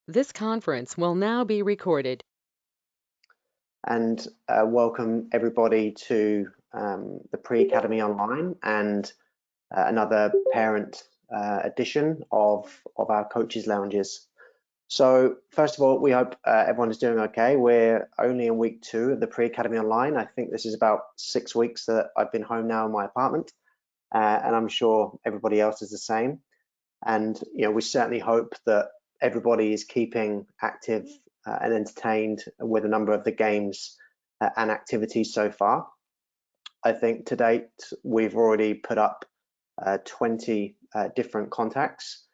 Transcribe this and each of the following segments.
This conference will now be recorded. And welcome everybody to the Pre-Academy Online and another parent edition of our Coaches Lounges. So first of all, we hope everyone is doing okay. We're only in week 2 of the Pre-Academy Online. I think this is about 6 weeks that I've been home now in my apartment, and I'm sure everybody else is the same. And we certainly hope that everybody is keeping active and entertained with a number of the games and activities so far. I think to date we've already put up 20 different contacts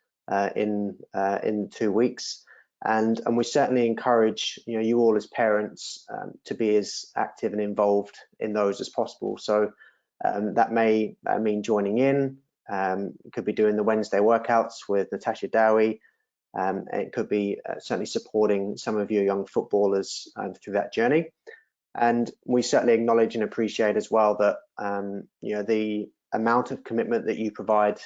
in 2 weeks, and we certainly encourage you all as parents to be as active and involved in those as possible. So that may mean joining in. It could be doing the Wednesday workouts with Natasha Dowie. It could be certainly supporting some of your young footballers through that journey. And we certainly acknowledge and appreciate as well that the amount of commitment that you provide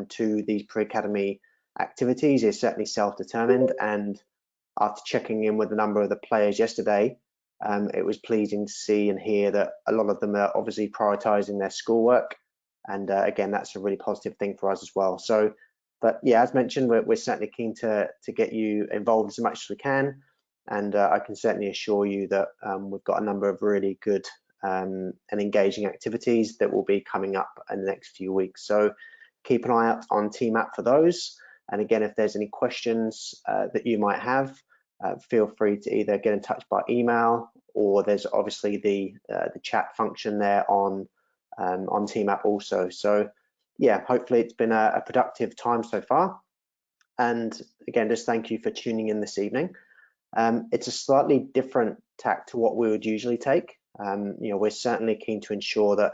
to these pre-academy activities is certainly self-determined. And after checking in with a number of the players yesterday, it was pleasing to see and hear that a lot of them are obviously prioritising their schoolwork. And again, that's a really positive thing for us as well. So, but yeah, as mentioned, we're certainly keen to get you involved as much as we can. And I can certainly assure you that we've got a number of really good and engaging activities that will be coming up in the next few weeks. So keep an eye out on TMAP for those. And again, if there's any questions that you might have, feel free to either get in touch by email, or there's obviously the chat function there on TMAP also. So yeah, hopefully it's been a productive time so far. And again, just thank you for tuning in this evening. It's a slightly different tack to what we would usually take. We're certainly keen to ensure that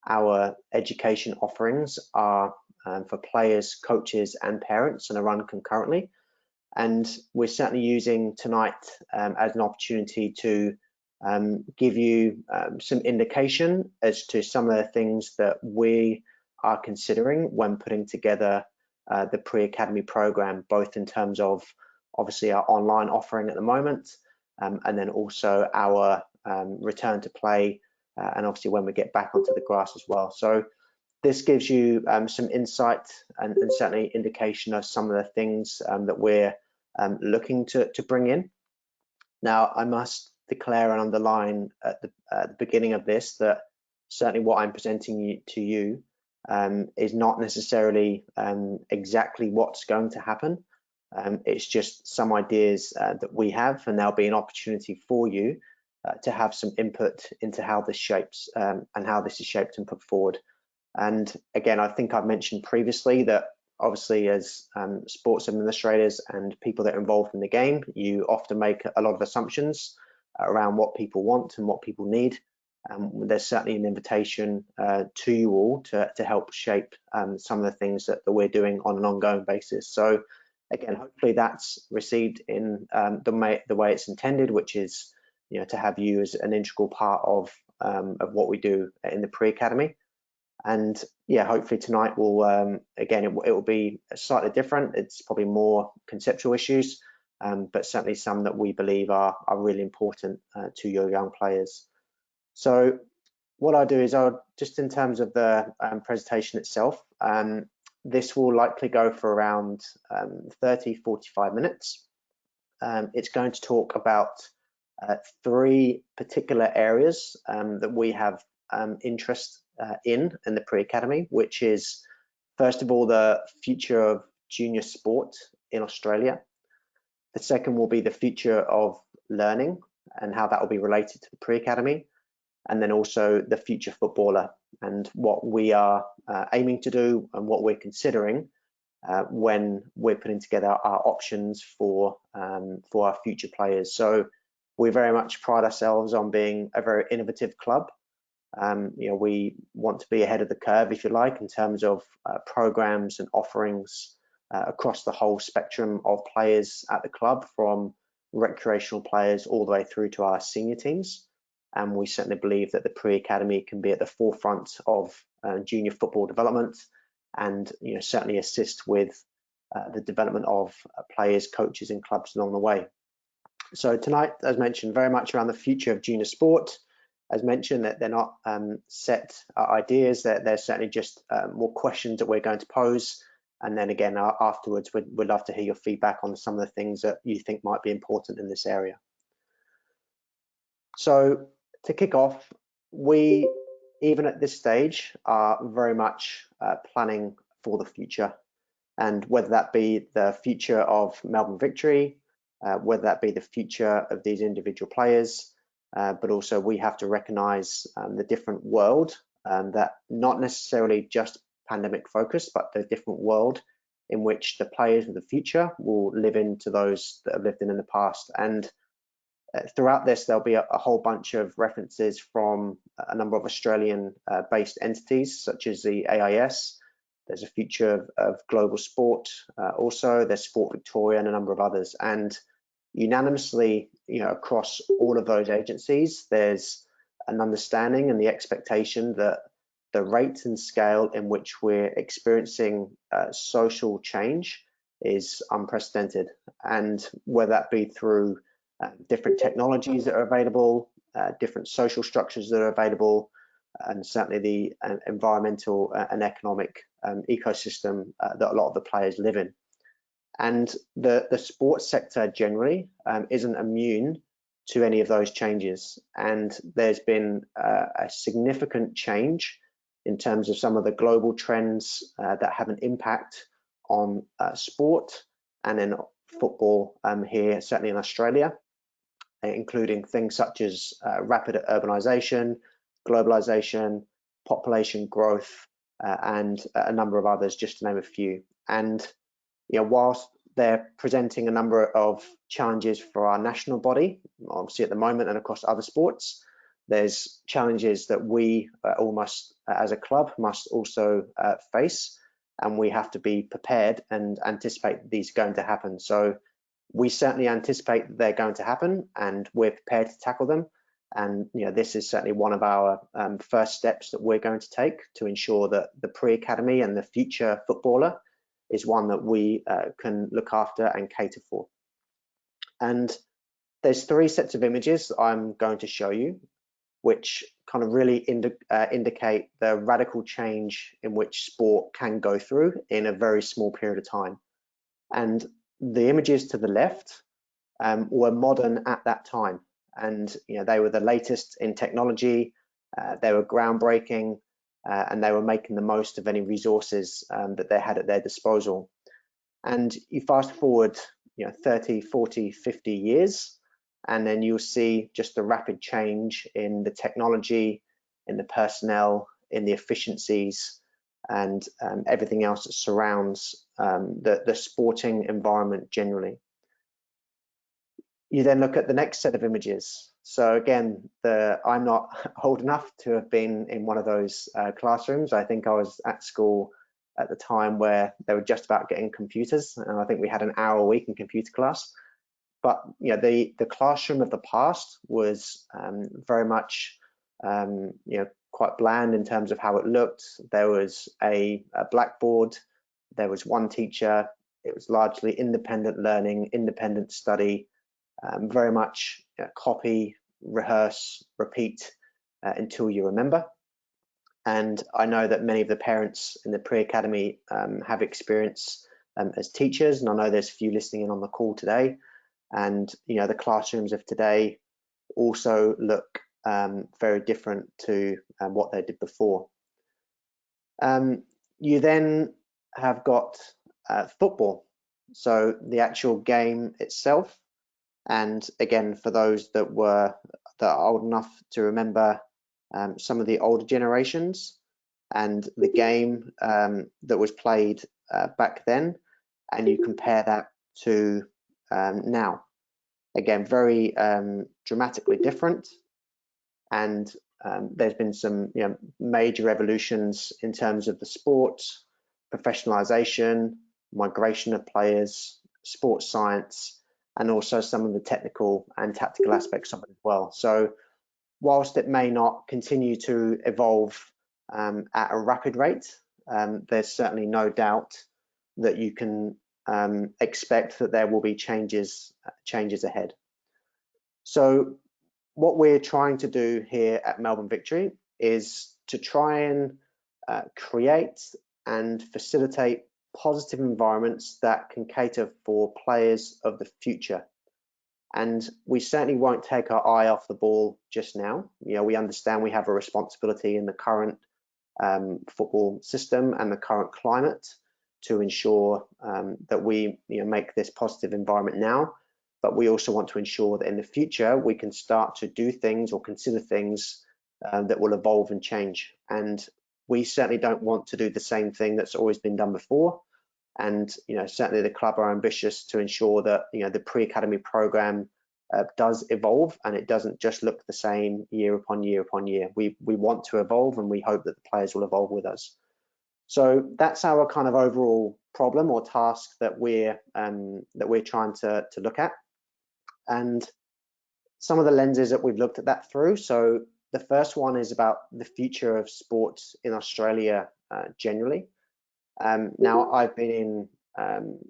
our education offerings are for players, coaches, and parents and are run concurrently. And we're certainly using tonight as an opportunity to give you some indication as to some of the things that we are considering when putting together the pre-academy program, both in terms of obviously our online offering at the moment, and then also our return to play, and obviously when we get back onto the grass as well. So this gives you some insight and certainly indication of some of the things that we're looking to bring in. Now, I must declare and underline at the beginning of this that certainly what I'm presenting to you is not necessarily exactly what's going to happen. It's just some ideas that we have, and there'll be an opportunity for you to have some input into how this shapes and how this is shaped and put forward. And again, I think I've mentioned previously that obviously as sports administrators and people that are involved in the game, you often make a lot of assumptions around what people want and what people need. There's certainly an invitation to you all to help shape some of the things that we're doing on an ongoing basis. So again, hopefully that's received in the way it's intended, which is to have you as an integral part of what we do in the pre-academy. And yeah, hopefully tonight will again it will be slightly different. It's probably more conceptual issues, but certainly some that we believe are really important to your young players. So what I'll do is I'll just, in terms of the presentation itself, this will likely go for around 30-45 minutes. It's going to talk about 3 particular areas that we have interest in the pre-academy, which is first of all the future of junior sport in Australia. The second will be the future of learning and how that will be related to the pre-academy, and then also the future footballer and what we are aiming to do and what we're considering when we're putting together our options for our future players. So we very much pride ourselves on being a very innovative club. We want to be ahead of the curve, if you like, in terms of programs and offerings across the whole spectrum of players at the club, from recreational players all the way through to our senior teams. And we certainly believe that the pre-academy can be at the forefront of junior football development, and certainly assist with the development of players, coaches and clubs along the way. So tonight, as mentioned, very much around the future of junior sport. As mentioned, that they're not set ideas, that they're certainly just more questions that we're going to pose. And then again, afterwards, we'd love to hear your feedback on some of the things that you think might be important in this area. So to kick off, we, even at this stage, are very much planning for the future. And whether that be the future of Melbourne Victory, whether that be the future of these individual players, but also we have to recognise the different world that not necessarily just pandemic focused, but the different world in which the players of the future will live into those that have lived in the past. And throughout this, there'll be a whole bunch of references from a number of Australian based entities such as the AIS. There's a future of global sport. Also, there's Sport Victoria and a number of others. And unanimously, across all of those agencies, there's an understanding and the expectation that the rate and scale in which we're experiencing social change is unprecedented. And whether that be through different technologies that are available, different social structures that are available, and certainly the environmental and economic ecosystem that a lot of the players live in. And the sports sector generally isn't immune to any of those changes. And there's been a significant change in terms of some of the global trends that have an impact on sport and in football here, certainly in Australia, including things such as rapid urbanisation, globalisation, population growth, and a number of others, just to name a few. And whilst they're presenting a number of challenges for our national body, obviously at the moment and across other sports, there's challenges that we all must, as a club, must also face, and we have to be prepared and anticipate these are going to happen. So we certainly anticipate that they're going to happen, and we're prepared to tackle them. And this is certainly one of our first steps that we're going to take to ensure that the pre-academy and the future footballer is one that we can look after and cater for. And there's three sets of images I'm going to show you, which kind of really indicate the radical change in which sport can go through in a very small period of time. And the images to the left were modern at that time, and they were the latest in technology. They were groundbreaking, and they were making the most of any resources that they had at their disposal. And you fast forward 30, 40, 50 years, and then you'll see just the rapid change in the technology, in the personnel, in the efficiencies, and everything else that surrounds the sporting environment generally. You then look at the next set of images. So again, I'm not old enough to have been in one of those classrooms. I think I was at school at the time where they were just about getting computers, and I think we had an hour a week in computer class. But the classroom of the past was very much quite bland in terms of how it looked. There was a blackboard, there was one teacher. It was largely independent learning, independent study, very much copy, rehearse, repeat until you remember. And I know that many of the parents in the pre-academy have experience as teachers, and I know there's a few listening in on the call today. And the classrooms of today also look very different to what they did before. You then have got football, so the actual game itself. And again, for those that are old enough to remember some of the older generations and the game that was played back then, and you compare that to now, again, very dramatically different. And there's been some major evolutions in terms of the sport, professionalization, migration of players, sports science, and also some of the technical and tactical aspects of it as well. So whilst it may not continue to evolve at a rapid rate, there's certainly no doubt that you can expect that there will be changes ahead. So what we're trying to do here at Melbourne Victory is to try and create and facilitate positive environments that can cater for players of the future. And we certainly won't take our eye off the ball just now. We understand we have a responsibility in the current football system and the current climate to ensure that we make this positive environment now, but we also want to ensure that in the future we can start to do things or consider things that will evolve and change. And we certainly don't want to do the same thing that's always been done before. And certainly the club are ambitious to ensure that the pre-academy program does evolve, and it doesn't just look the same year upon year upon year. We want to evolve, and we hope that the players will evolve with us. So that's our kind of overall problem or task that we're trying to look at, and some of the lenses that we've looked at that through. So the first one is about the future of sports in Australia generally. Now, I've been in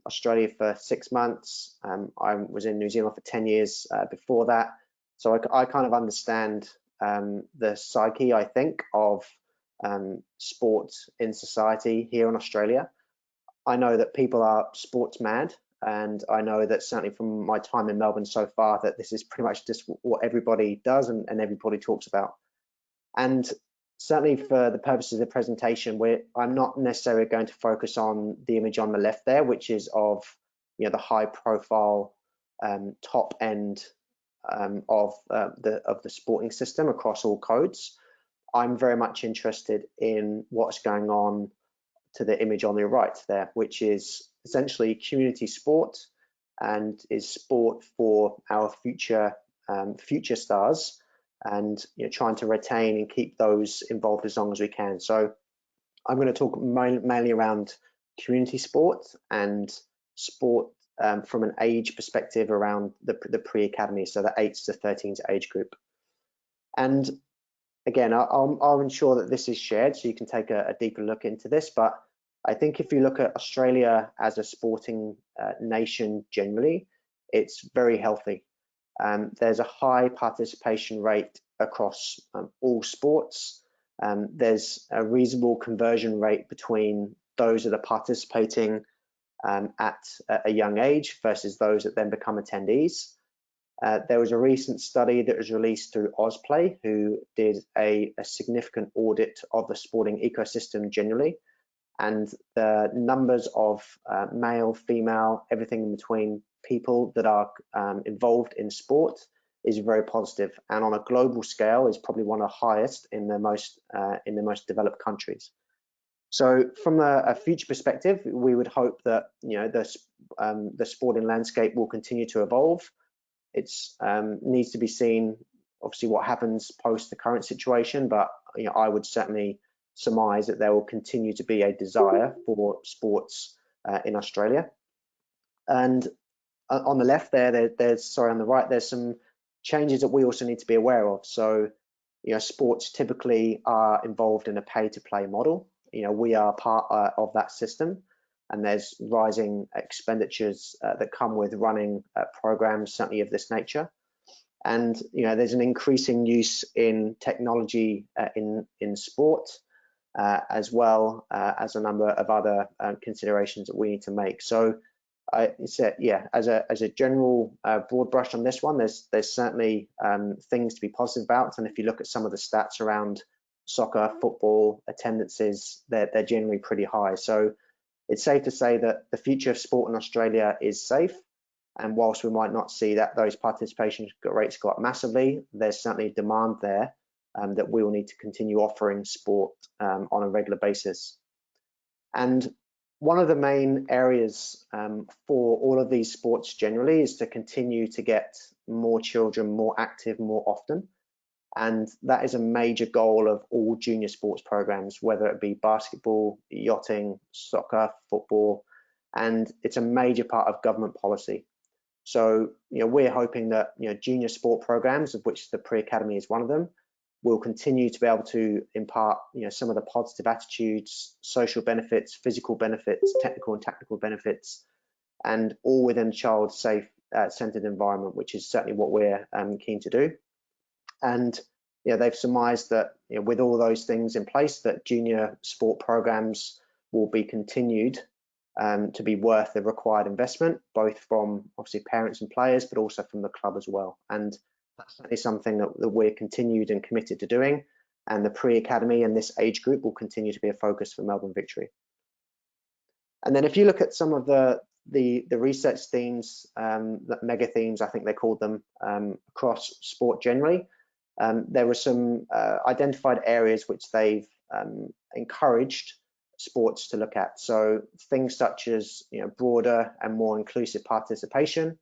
Australia for 6 months. I was in New Zealand for 10 years before that. So I kind of understand the psyche, I think, of sports in society here in Australia. I know that people are sports mad, and I know that certainly from my time in Melbourne so far that this is pretty much just what everybody does and everybody talks about. And certainly for the purposes of the presentation, I'm not necessarily going to focus on the image on the left there, which is of the high profile top end of the sporting system across all codes. I'm very much interested in what's going on to the image on the right there, which is essentially community sport and is sport for our future stars, and trying to retain and keep those involved as long as we can. So I'm going to talk mainly around community sport and sport from an age perspective around the pre-academy, so the 8s to 13s age group. And again, I'll ensure that this is shared so you can take a deeper look into this, but I think if you look at Australia as a sporting nation generally, it's very healthy. There's a high participation rate across all sports. There's a reasonable conversion rate between those that are participating at a young age versus those that then become attendees. There was a recent study that was released through Ausplay, who did a significant audit of the sporting ecosystem generally, and the numbers of male, female, everything in between people that are involved in sport is very positive, and on a global scale is probably one of the highest in the most developed countries. So from a future perspective, we would hope that the sporting landscape will continue to evolve. It needs to be seen, obviously, what happens post the current situation, but I would certainly surmise that there will continue to be a desire for sports in Australia. And on the left on the right, there's some changes that we also need to be aware of. So, sports typically are involved in a pay-to-play model. We are part of that system, and there's rising expenditures that come with running programs, certainly of this nature. And there's an increasing use in technology in sport, as well as a number of other considerations that we need to make. So as a general broad brush on this one, there's certainly things to be positive about. And if you look at some of the stats around soccer, football, attendances, they're generally pretty high. So it's safe to say that the future of sport in Australia is safe. And whilst we might not see those participation rates go up massively, there's certainly demand there that we will need to continue offering sport on a regular basis. And one of the main areas for all of these sports generally is to continue to get more children more active more often. And that is a major goal of all junior sports programs, whether it be basketball, yachting, soccer, football, and it's a major part of government policy. So, we're hoping that, junior sport programs, of which the pre-academy is one of them, will continue to be able to impart, some of the positive attitudes, social benefits, physical benefits, technical and tactical benefits and all within a child-safe, centered environment, which is certainly what we're keen to do. And they've surmised that with all those things in place, that junior sport programs will be continued to be worth the required investment, both from obviously parents and players, but also from the club as well. And that's certainly something that we're continued and committed to doing. And the pre-academy and this age group will continue to be a focus for Melbourne Victory. And then if you look at some of the research themes, that mega themes, I think they called them, across sport generally, there were some identified areas which they've encouraged sports to look at. So things such as broader and more inclusive participation,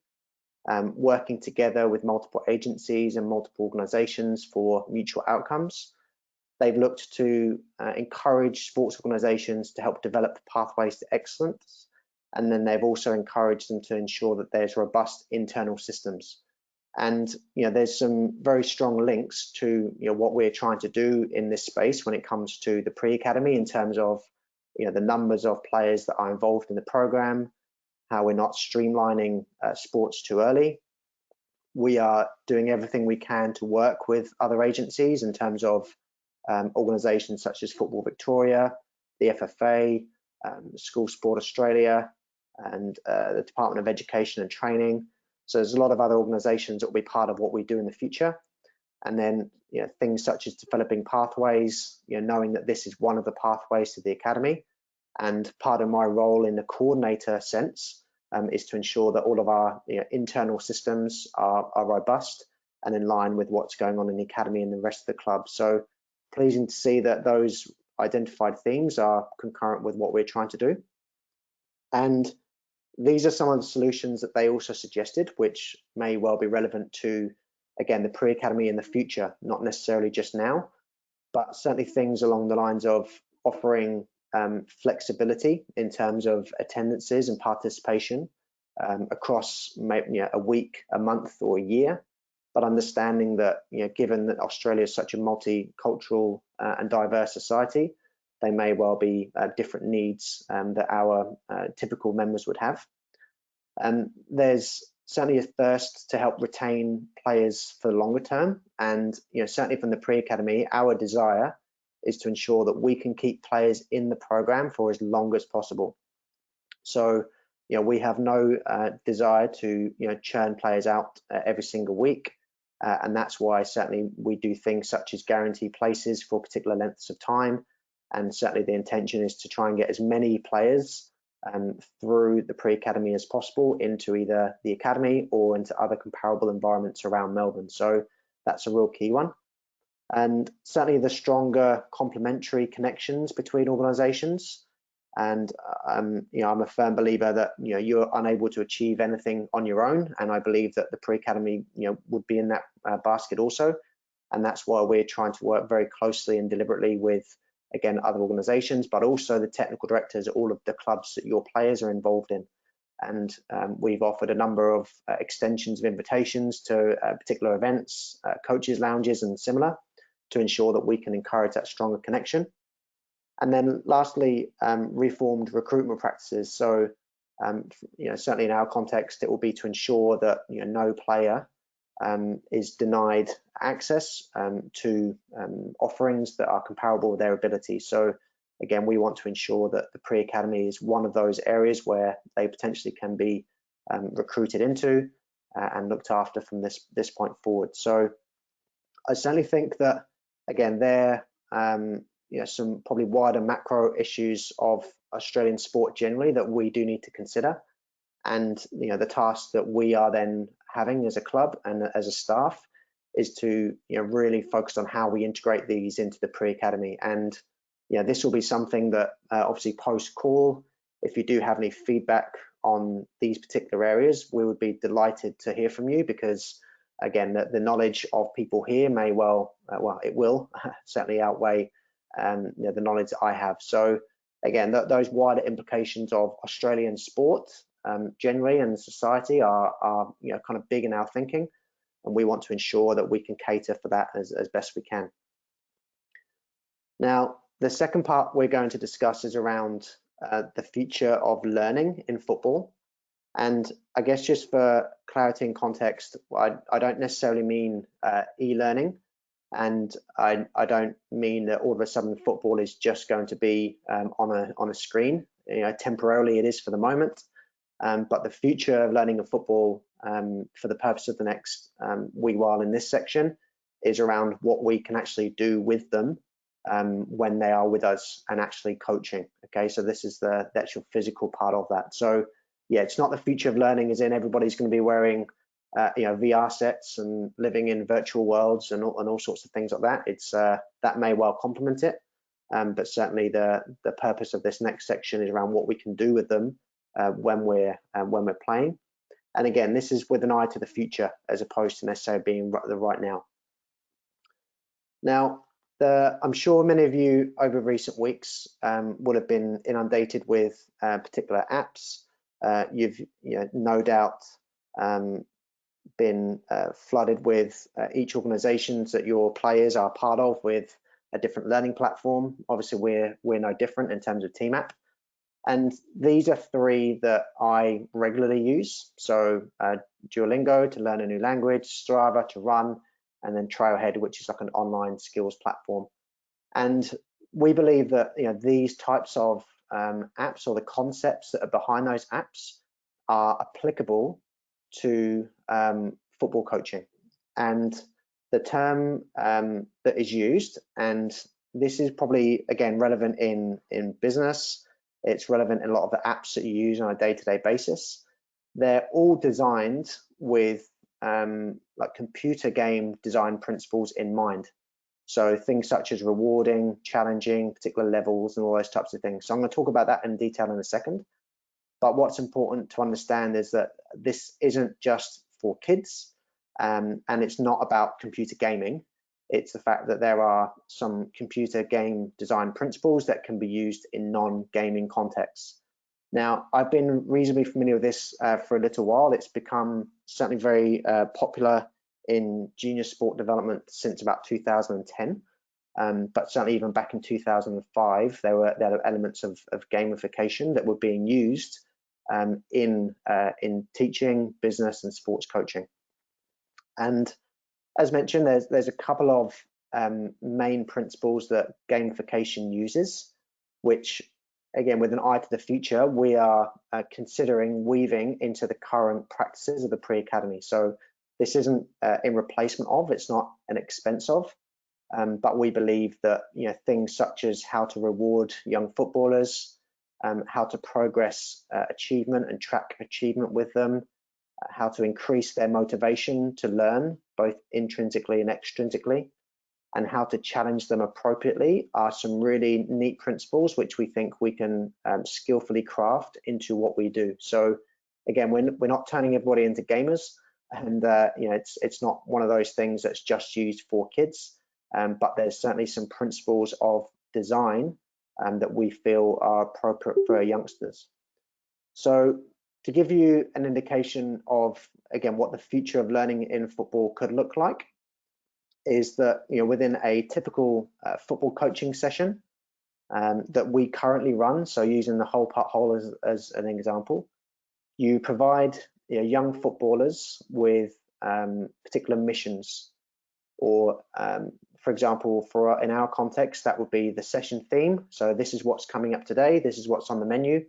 working together with multiple agencies and multiple organisations for mutual outcomes. They've looked to encourage sports organisations to help develop pathways to excellence, and then they've also encouraged them to ensure that there's robust internal systems. And there's some very strong links to what we're trying to do in this space when it comes to the pre-academy, in terms of the numbers of players that are involved in the program, how we're not streamlining sports too early. We are doing everything we can to work with other agencies in terms of organisations such as Football Victoria, the FFA, School Sport Australia, and the Department of Education and Training. So there's a lot of other organisations that will be part of what we do in the future. And then things such as developing pathways, knowing that this is one of the pathways to the academy. And part of my role in the coordinator sense is to ensure that all of our internal systems are robust and in line with what's going on in the academy and the rest of the club. So pleasing to see that those identified themes are concurrent with what we're trying to do. And these are some of the solutions that they also suggested, which may well be relevant to, again, the pre-academy in the future, not necessarily just now, but certainly things along the lines of offering flexibility in terms of attendances and participation across maybe a week, a month, or a year, but understanding that given that Australia is such a multicultural and diverse society, they may well be different needs that our typical members would have. There's certainly a thirst to help retain players for the longer term, and certainly from the pre-academy, our desire is to ensure that we can keep players in the program for as long as possible. So we have no desire to churn players out every single week, and that's why certainly we do things such as guarantee places for particular lengths of time. And certainly the intention is to try and get as many players through the pre-academy as possible into either the academy or into other comparable environments around Melbourne. So that's a real key one. And certainly the stronger complementary connections between organisations. And I'm a firm believer that you're unable to achieve anything on your own, and I believe that the pre-academy would be in that basket also. And that's why we're trying to work very closely and deliberately with, again, other organisations, but also the technical directors at all of the clubs that your players are involved in. And we've offered a number of extensions of invitations to particular events, coaches' lounges and similar, to ensure that we can encourage that stronger connection. And then lastly, reformed recruitment practices. So certainly in our context, it will be to ensure that no player is denied access to offerings that are comparable with their ability. So again, we want to ensure that the pre-academy is one of those areas where they potentially can be recruited into and looked after from this point forward. So I certainly think that, again, there some probably wider macro issues of Australian sport generally that we do need to consider. And the task that we are then having as a club and as a staff is to really focus on how we integrate these into the pre-academy. And this will be something that obviously post-call, if you do have any feedback on these particular areas, we would be delighted to hear from you, because again, the knowledge of people here may well, it will certainly outweigh the knowledge that I have. So again, those wider implications of Australian sport generally and society are kind of big in our thinking, and we want to ensure that we can cater for that as best we can. Now, the second part we're going to discuss is around the future of learning in football. And I guess just for clarity and context, I don't necessarily mean e-learning, and I don't mean that all of a sudden football is just going to be on a screen. Temporarily it is for the moment, but the future of learning of football, for the purpose of the next wee while in this section, is around what we can actually do with them when they are with us and actually coaching. Okay, so this is the actual physical part of that. So yeah, it's not the future of learning as in everybody's going to be wearing VR sets and living in virtual worlds and all sorts of things like that. It's that may well complement it, but certainly the purpose of this next section is around what we can do with them when we're playing. And again, this is with an eye to the future as opposed to necessarily being the right now. Now, I'm sure many of you over recent weeks would have been inundated with particular apps. You've no doubt been flooded with each organizations that your players are part of with a different learning platform. Obviously, we're no different in terms of TeamApp. And these are three that I regularly use. So Duolingo to learn a new language, Strava to run, and then Trailhead, which is like an online skills platform. And we believe that these types of apps, or the concepts that are behind those apps, are applicable to football coaching. And the term that is used, and this is probably again relevant in business, it's relevant in a lot of the apps that you use on a day-to-day basis. They're all designed with like computer game design principles in mind. So things such as rewarding, challenging, particular levels, and all those types of things. So I'm going to talk about that in detail in a second. But what's important to understand is that this isn't just for kids, and it's not about computer gaming. It's the fact that there are some computer game design principles that can be used in non-gaming contexts. Now, I've been reasonably familiar with this for a little while. It's become certainly very popular in junior sport development since about 2010. But certainly even back in 2005, there were elements of gamification that were being used in teaching, business, and sports coaching. And as mentioned, there's a couple of main principles that gamification uses, which, again, with an eye to the future, we are considering weaving into the current practices of the pre-academy. So this isn't in replacement of, it's not an expense of, but we believe that things such as how to reward young footballers, how to progress achievement and track achievement with them, how to increase their motivation to learn, both intrinsically and extrinsically, and how to challenge them appropriately are some really neat principles which we think we can skillfully craft into what we do. So again, we're not turning everybody into gamers, and it's not one of those things that's just used for kids, but there's certainly some principles of design that we feel are appropriate for our youngsters. So to give you an indication of, again, what the future of learning in football could look like, is that within a typical football coaching session that we currently run, so using the whole part whole as an example, you provide young footballers with particular missions, or for example, in our context, that would be the session theme. So this is what's coming up today, this is what's on the menu,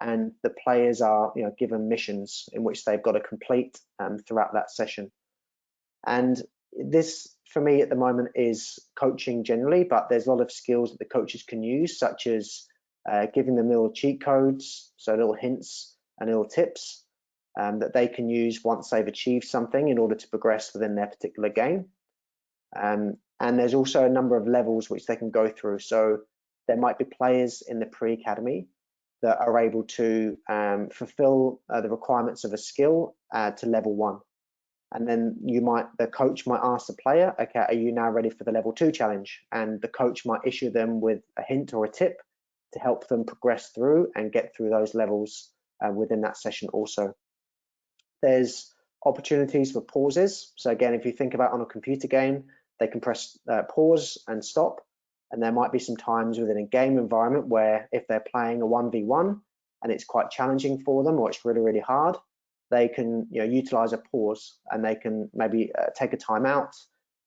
and the players are given missions in which they've got to complete throughout that session. And this, for me at the moment, is coaching generally, but there's a lot of skills that the coaches can use, such as giving them little cheat codes, so little hints and little tips that they can use once they've achieved something in order to progress within their particular game. And there's also a number of levels which they can go through. So there might be players in the pre-academy that are able to fulfill the requirements of a skill to level 1. And then the coach might ask the player, okay, are you now ready for the level 2 challenge? And the coach might issue them with a hint or a tip to help them progress through and get through those levels within that session also. There's opportunities for pauses. So again, if you think about on a computer game, they can press pause and stop. And there might be some times within a game environment where if they're playing a 1v1, and it's quite challenging for them, or it's really, really hard, they can utilize a pause, and they can maybe take a time out.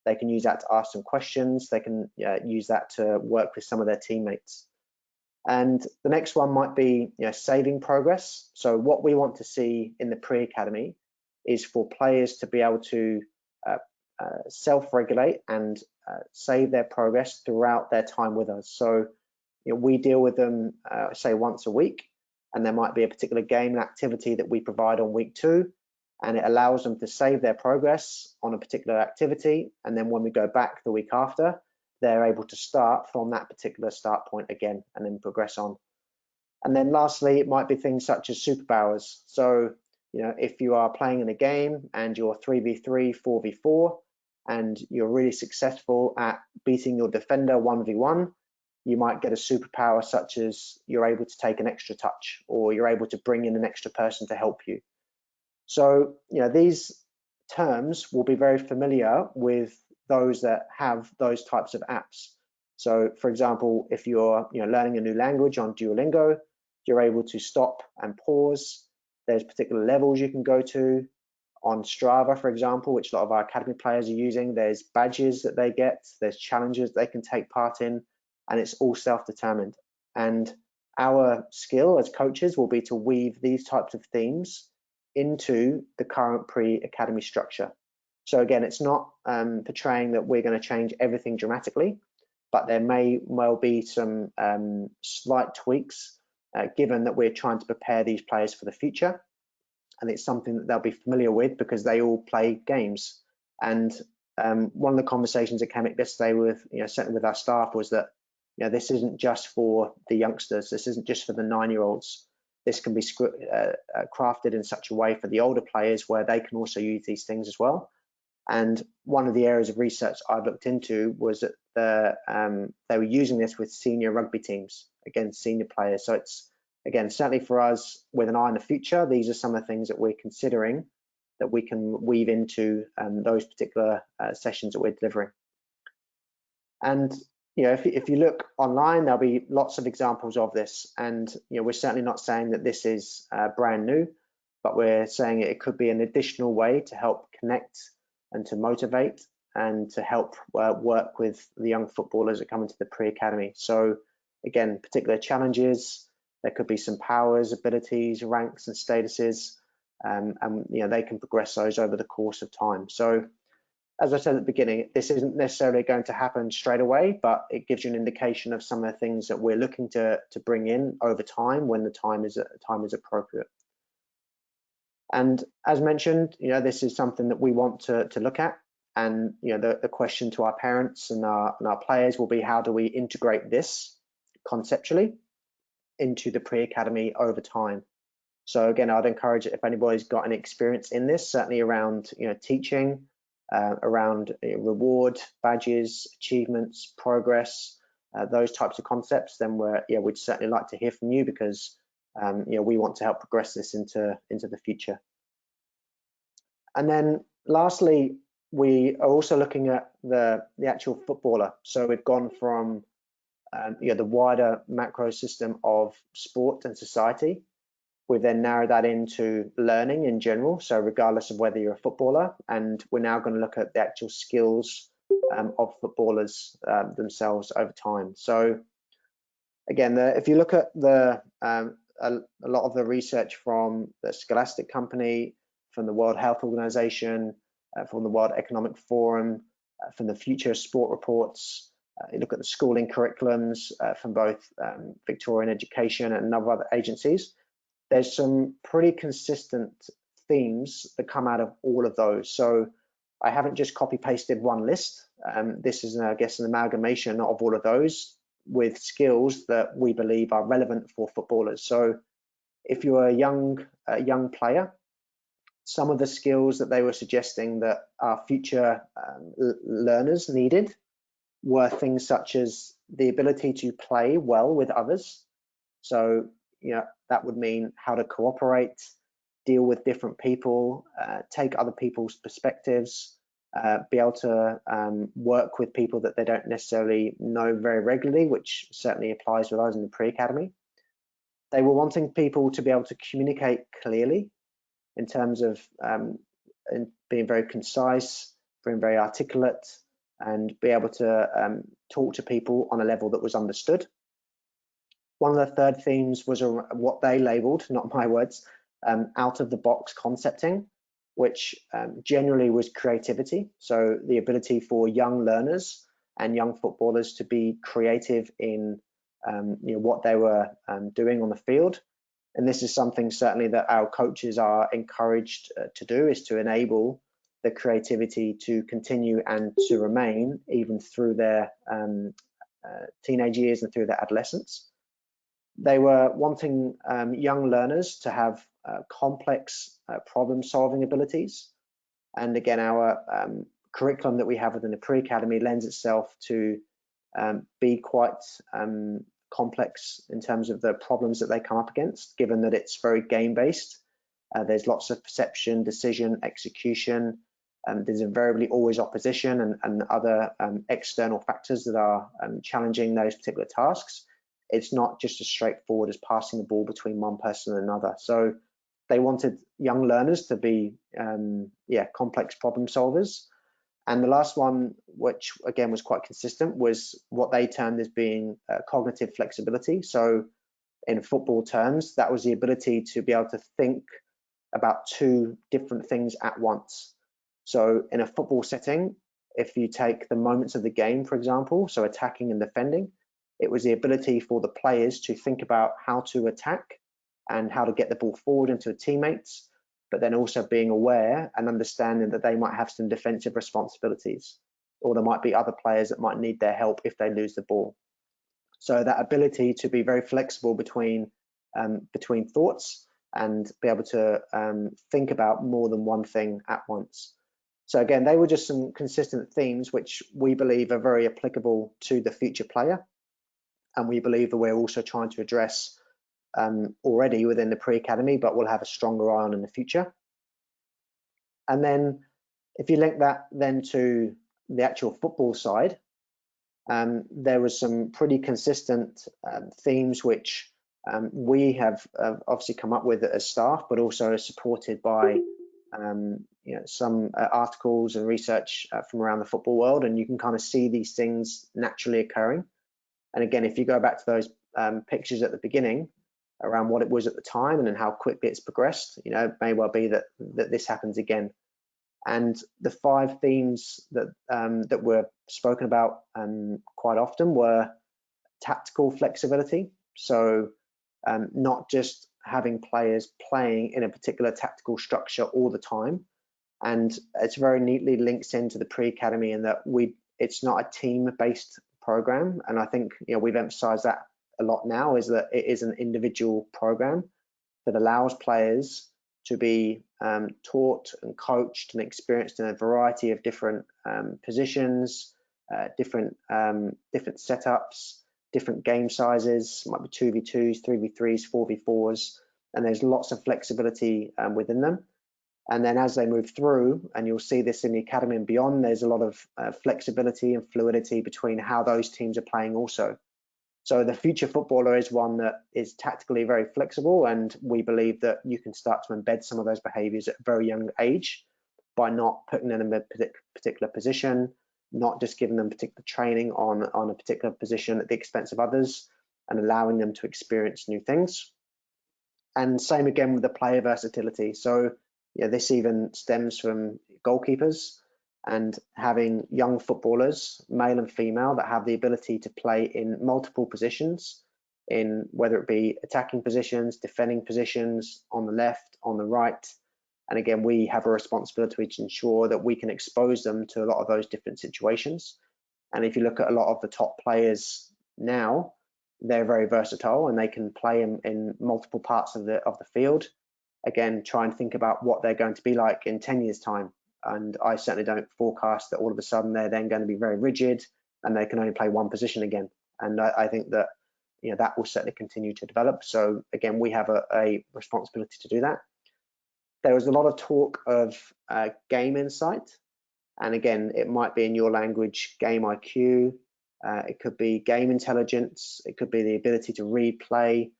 They can use that to ask some questions. They can use that to work with some of their teammates. And the next one might be saving progress. So what we want to see in the pre-academy is for players to be able to self-regulate and save their progress throughout their time with us. So we deal with them say once a week, and there might be a particular game and activity that we provide on week 2, and it allows them to save their progress on a particular activity, and then when we go back the week after, they're able to start from that particular start point again and then progress on. And then lastly, it might be things such as superpowers. So if you are playing in a game and you're 3v3, 4v4, and you're really successful at beating your defender 1v1, you might get a superpower such as you're able to take an extra touch, or you're able to bring in an extra person to help you. So these terms will be very familiar with those that have those types of apps. So for example, if you're learning a new language on Duolingo, you're able to stop and pause. There's particular levels you can go to. On Strava, for example, which a lot of our academy players are using, there's badges that they get, there's challenges they can take part in, and it's all self-determined. And our skill as coaches will be to weave these types of themes into the current pre-academy structure. So again, it's not portraying that we're going to change everything dramatically, but there may well be some slight tweaks given that we're trying to prepare these players for the future. And it's something that they'll be familiar with because they all play games. And one of the conversations that came up yesterday with, certainly with our staff, was that this isn't just for the youngsters. This isn't just for the 9-year-olds. This can be crafted in such a way for the older players where they can also use these things as well. And one of the areas of research I looked into was that they were using this with senior rugby teams, again, senior players. So it's, again, certainly for us, with an eye on the future, these are some of the things that we're considering that we can weave into those particular sessions that we're delivering. And if you look online, there'll be lots of examples of this. And we're certainly not saying that this is brand new, but we're saying it could be an additional way to help connect and to motivate and to help work with the young footballers that come into the pre-academy. So again, particular challenges. There could be some powers, abilities, ranks, and statuses, and they can progress those over the course of time. So, as I said at the beginning, this isn't necessarily going to happen straight away, but it gives you an indication of some of the things that we're looking to bring in over time when the time is appropriate. And as mentioned, this is something that we want to look at. And the question to our parents and our players will be, how do we integrate this conceptually into the pre-academy over time? So again, I'd encourage, if anybody's got any experience in this, certainly around teaching, around reward, badges, achievements, progress, those types of concepts, then we'd certainly like to hear from you, because we want to help progress this into the future. And then lastly, we are also looking at the actual footballer. So we've gone from the wider macro system of sport and society. We've then narrowed that into learning in general, so regardless of whether you're a footballer, and we're now going to look at the actual skills of footballers themselves over time. So again, if you look at a lot of the research from the Scholastic Company, from the World Health Organization, from the World Economic Forum, from the Future Sport reports, you look at the schooling curriculums from both Victorian Education and a number of other agencies, there's some pretty consistent themes that come out of all of those. So I haven't just copy pasted one list. This is, I guess, an amalgamation of all of those with skills that we believe are relevant for footballers. So if you're a young player, some of the skills that they were suggesting that our future learners needed were things such as the ability to play well with others. So that would mean how to cooperate, deal with different people, take other people's perspectives, be able to work with people that they don't necessarily know very regularly, which certainly applies with us in the pre-academy. They were wanting people to be able to communicate clearly in terms of and being very concise, being very articulate, and be able to talk to people on a level that was understood. One of the third themes was what they labeled, not my words, out of the box concepting, which generally was creativity. So the ability for young learners and young footballers to be creative in what they were doing on the field. And this is something certainly that our coaches are encouraged to do, is to enable the creativity to continue and to remain even through their teenage years and through their adolescence. They were wanting young learners to have complex problem-solving abilities. And again, our curriculum that we have within the pre-academy lends itself to be quite complex in terms of the problems that they come up against, given that it's very game-based. There's lots of perception, decision, execution. There's invariably always opposition and other external factors that are challenging those particular tasks. It's not just as straightforward as passing the ball between one person and another. So they wanted young learners to be complex problem solvers. And the last one, which again was quite consistent, was what they termed as being cognitive flexibility. So in football terms, that was the ability to be able to think about two different things at once. So in a football setting, if you take the moments of the game, for example, so attacking and defending, it was the ability for the players to think about how to attack and how to get the ball forward into teammates, but then also being aware and understanding that they might have some defensive responsibilities, or there might be other players that might need their help if they lose the ball. So that ability to be very flexible between thoughts and be able to think about more than one thing at once. So again, they were just some consistent themes which we believe are very applicable to the future player. And we believe that we're also trying to address already within the pre-academy, but we'll have a stronger eye on in the future. And then if you link that then to the actual football side, there was some pretty consistent themes which we have obviously come up with as staff, but also supported by some articles and research from around the football world, and you can kind of see these things naturally occurring. And again, if you go back to those pictures at the beginning around what it was at the time and then how quickly it's progressed, it may well be that this happens again. And the 5 themes that were spoken about quite often were tactical flexibility. So not just having players playing in a particular tactical structure all the time. And it's very neatly links into the pre-academy in that it's not a team-based program. And I think we've emphasized that a lot now, is that it is an individual program that allows players to be taught and coached and experienced in a variety of different positions, different setups, different game sizes. It might be 2v2s, 3v3s, 4v4s, and there's lots of flexibility within them. And then as they move through, and you'll see this in the academy and beyond, there's a lot of flexibility and fluidity between how those teams are playing also. So the future footballer is one that is tactically very flexible, and we believe that you can start to embed some of those behaviors at a very young age by not putting them in a particular position, not just giving them particular training on a particular position at the expense of others, and allowing them to experience new things. And same again with the player versatility. So this even stems from goalkeepers and having young footballers, male and female, that have the ability to play in multiple positions, in whether it be attacking positions, defending positions, on the left, on the right. And again, we have a responsibility to ensure that we can expose them to a lot of those different situations. And if you look at a lot of the top players now, they're very versatile and they can play in multiple parts of the field. Again, try and think about what they're going to be like in 10 years' time. And I certainly don't forecast that all of a sudden they're then going to be very rigid and they can only play one position again. And I think that that will certainly continue to develop. So again, we have a responsibility to do that. There was a lot of talk of game insight. And again, it might be in your language, game IQ. It could be game intelligence. It could be the ability to read play.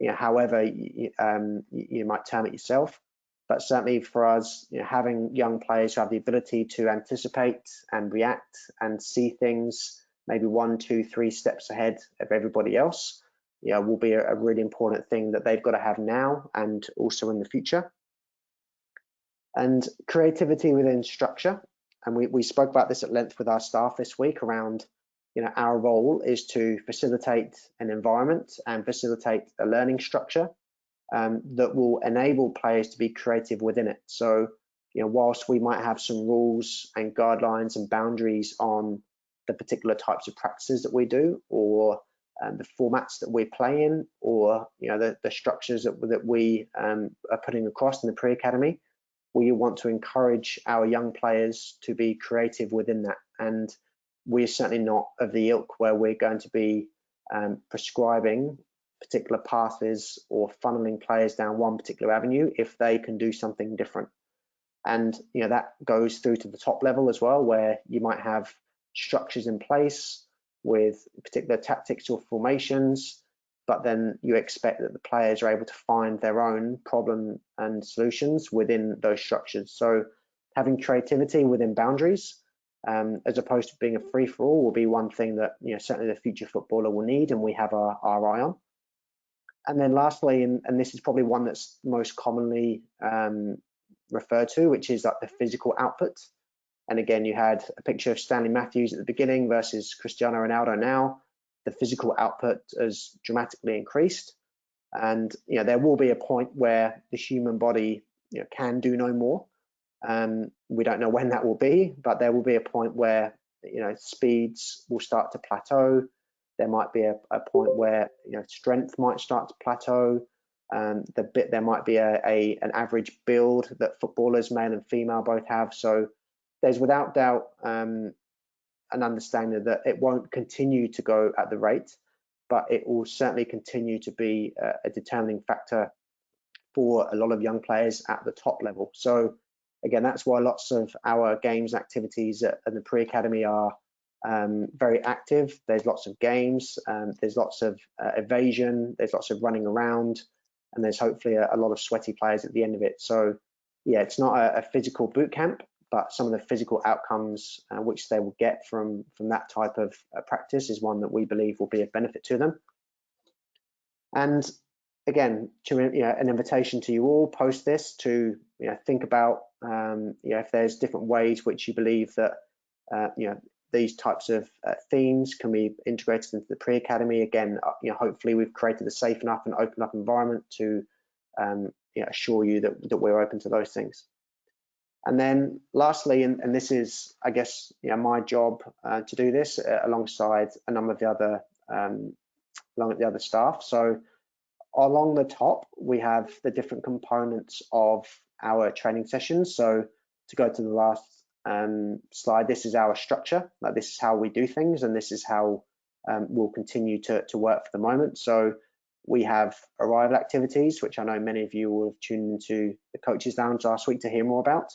however you might term it yourself. But certainly for us, having young players who have the ability to anticipate and react and see things maybe 1, 2, 3 steps ahead of everybody else, will be a really important thing that they've got to have now and also in the future. And creativity within structure. And we spoke about this at length with our staff this week around, our role is to facilitate an environment and facilitate a learning structure that will enable players to be creative within it. So, whilst we might have some rules and guidelines and boundaries on the particular types of practices that we do, or the formats that we play in, or the structures that we are putting across in the pre-academy, we want to encourage our young players to be creative within that. And we're certainly not of the ilk where we're going to be prescribing particular paths or funneling players down one particular avenue if they can do something different. And that goes through to the top level as well, where you might have structures in place with particular tactics or formations, but then you expect that the players are able to find their own problem and solutions within those structures. So having creativity within boundaries, as opposed to being a free-for-all, will be one thing that certainly the future footballer will need, and we have our eye on. And then lastly, and this is probably one that's most commonly referred to, which is like the physical output. And again, you had a picture of Stanley Matthews at the beginning versus Cristiano Ronaldo now. The physical output has dramatically increased, and there will be a point where the human body can do no more. We don't know when that will be, but there will be a point where speeds will start to plateau. There might be a point where strength might start to plateau. There might be an average build that footballers, male and female, both have. So there's without doubt an understanding that it won't continue to go at the rate, but it will certainly continue to be a determining factor for a lot of young players at the top level. So again, that's why lots of our games activities at the pre-academy are very active. There's lots of games, there's lots of evasion, there's lots of running around, and there's hopefully a lot of sweaty players at the end of it. So yeah, it's not a physical boot camp, but some of the physical outcomes which they will get from that type of practice is one that we believe will be of benefit to them. And again, an invitation to you all post this to think about if there's different ways which you believe that these types of themes can be integrated into the pre-academy. Again, hopefully we've created a safe enough and open up environment to assure you that we're open to those things. And then lastly, and this is, I guess, my job to do this alongside a number of the other staff. So along the top, we have the different components of our training sessions. So to go to the last slide, this is our structure. Like, this is how we do things, and this is how we'll continue to work for the moment. So we have arrival activities, which I know many of you will have tuned into the Coaches Lounge last week to hear more about.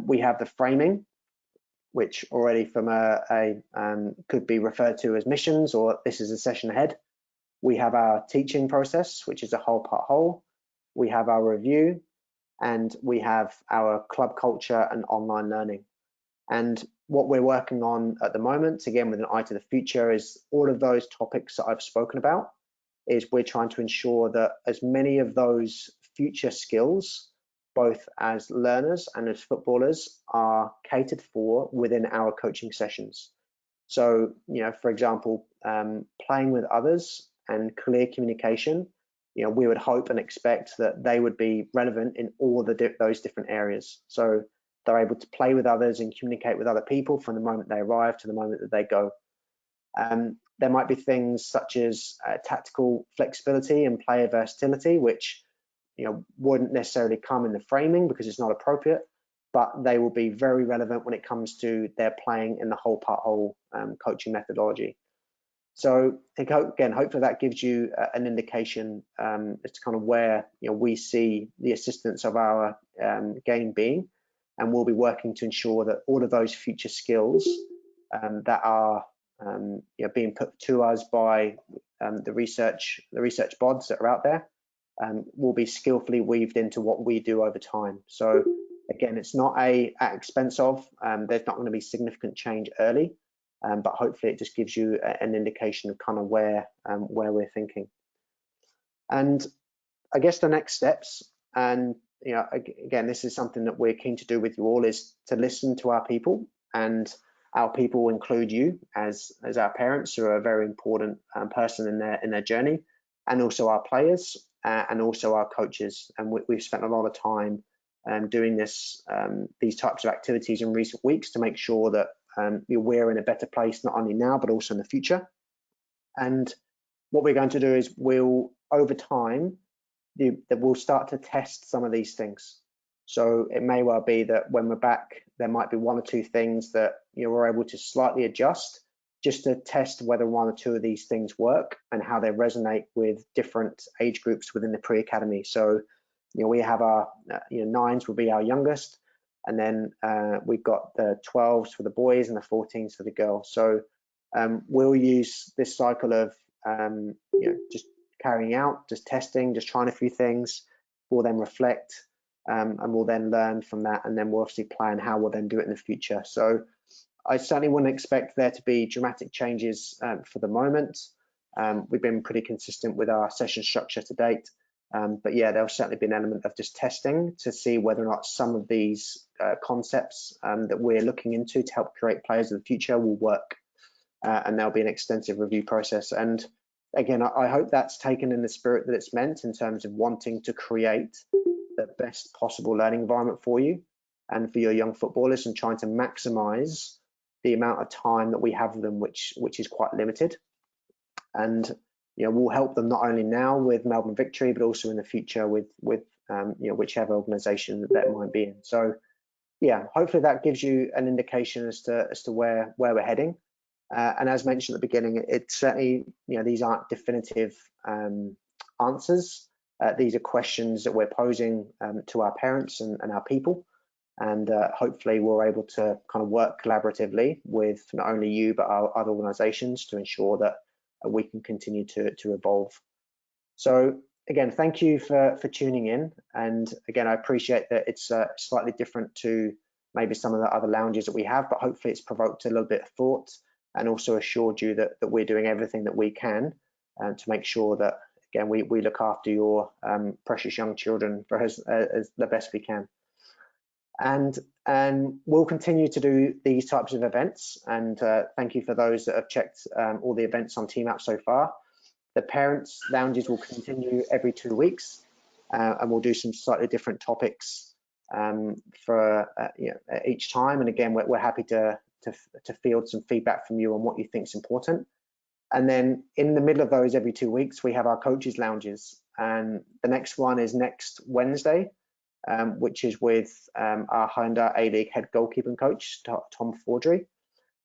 We have the framing, which already from could be referred to as missions, or this is a session ahead. We have our teaching process, which is a whole part whole. We have our review, and we have our club culture and online learning. And what we're working on at the moment, again with an eye to the future, is all of those topics that I've spoken about. Is we're trying to ensure that as many of those future skills, both as learners and as footballers, are catered for within our coaching sessions. So, for example, playing with others and clear communication, we would hope and expect that they would be relevant in all those different areas. So they're able to play with others and communicate with other people from the moment they arrive to the moment that they go. There might be things such as tactical flexibility and player versatility, which wouldn't necessarily come in the framing because it's not appropriate, but they will be very relevant when it comes to their playing in the whole part whole coaching methodology. So again, hopefully that gives you an indication as to kind of where we see the assistance of our game being, and we'll be working to ensure that all of those future skills that are being put to us by the research bods that are out there will be skillfully weaved into what we do over time. So again, it's not at expense of, there's not going to be significant change early, but hopefully it just gives you an indication of kind of where we're thinking. And I guess the next steps, and again, this is something that we're keen to do with you all, is to listen to our people, and our people will include you as our parents, who are a very important person in their journey, and also our players and also our coaches. And we've spent a lot of time doing these types of activities in recent weeks to make sure that we're in a better place, not only now but also in the future. And what we're going to do is over time we'll start to test some of these things. So it may well be that when we're back, there might be one or two things that we're able to slightly adjust, just to test whether one or two of these things work and how they resonate with different age groups within the pre-academy. So we have our 9s will be our youngest, and then we've got the 12s for the boys and the 14s for the girls. So we'll use this cycle of just carrying out, just testing, just trying a few things. We'll then reflect, and we'll then learn from that, and then we'll obviously plan how we'll then do it in the future. So I certainly wouldn't expect there to be dramatic changes for the moment. We've been pretty consistent with our session structure to date, but yeah, there'll certainly be an element of just testing to see whether or not some of these concepts that we're looking into to help create players of the future will work, and there'll be an extensive review process. And again, I hope that's taken in the spirit that it's meant, in terms of wanting to create the best possible learning environment for you and for your young footballers, and trying to maximize the amount of time that we have with them, which is quite limited. And we'll help them not only now with Melbourne Victory, but also in the future with whichever organisation that might be in. So yeah, hopefully that gives you an indication as to where we're heading. And as mentioned at the beginning, it's certainly these aren't definitive answers. These are questions that we're posing to our parents and our people, and hopefully we're able to kind of work collaboratively with not only you but our other organisations to ensure that we can continue to evolve. So again, thank you for tuning in, and again, I appreciate that it's slightly different to maybe some of the other lounges that we have, but hopefully it's provoked a little bit of thought, and also assured you that we're doing everything that we can to make sure that, again, we look after your precious young children for as the best we can. And we'll continue to do these types of events, and thank you for those that have checked all the events on TeamApp so far. The parents lounges will continue every 2 weeks, and we'll do some slightly different topics for each time. And again, we're happy to field some feedback from you on what you think is important. And then in the middle of those, every 2 weeks, we have our coaches lounges, and the next one is next Wednesday, which is with our Hyundai A-League head goalkeeping coach, Tom Fordry.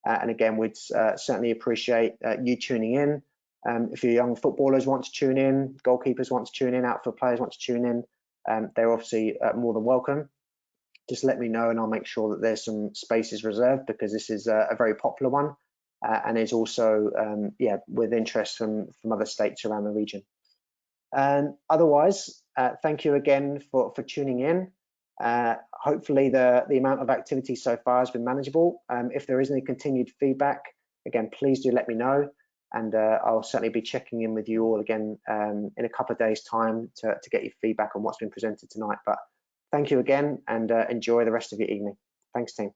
And again, we'd certainly appreciate you tuning in. If your young footballers want to tune in, goalkeepers want to tune in, outfield players want to tune in, they're obviously more than welcome. Just let me know, and I'll make sure that there's some spaces reserved, because this is a very popular one, and is also with interest from other states around the region. And otherwise, thank you again for tuning in. Hopefully the amount of activity so far has been manageable. If there is any continued feedback, again, please do let me know, and I'll certainly be checking in with you all again in a couple of days' time to get your feedback on what's been presented tonight. But thank you again, and enjoy the rest of your evening. Thanks, team.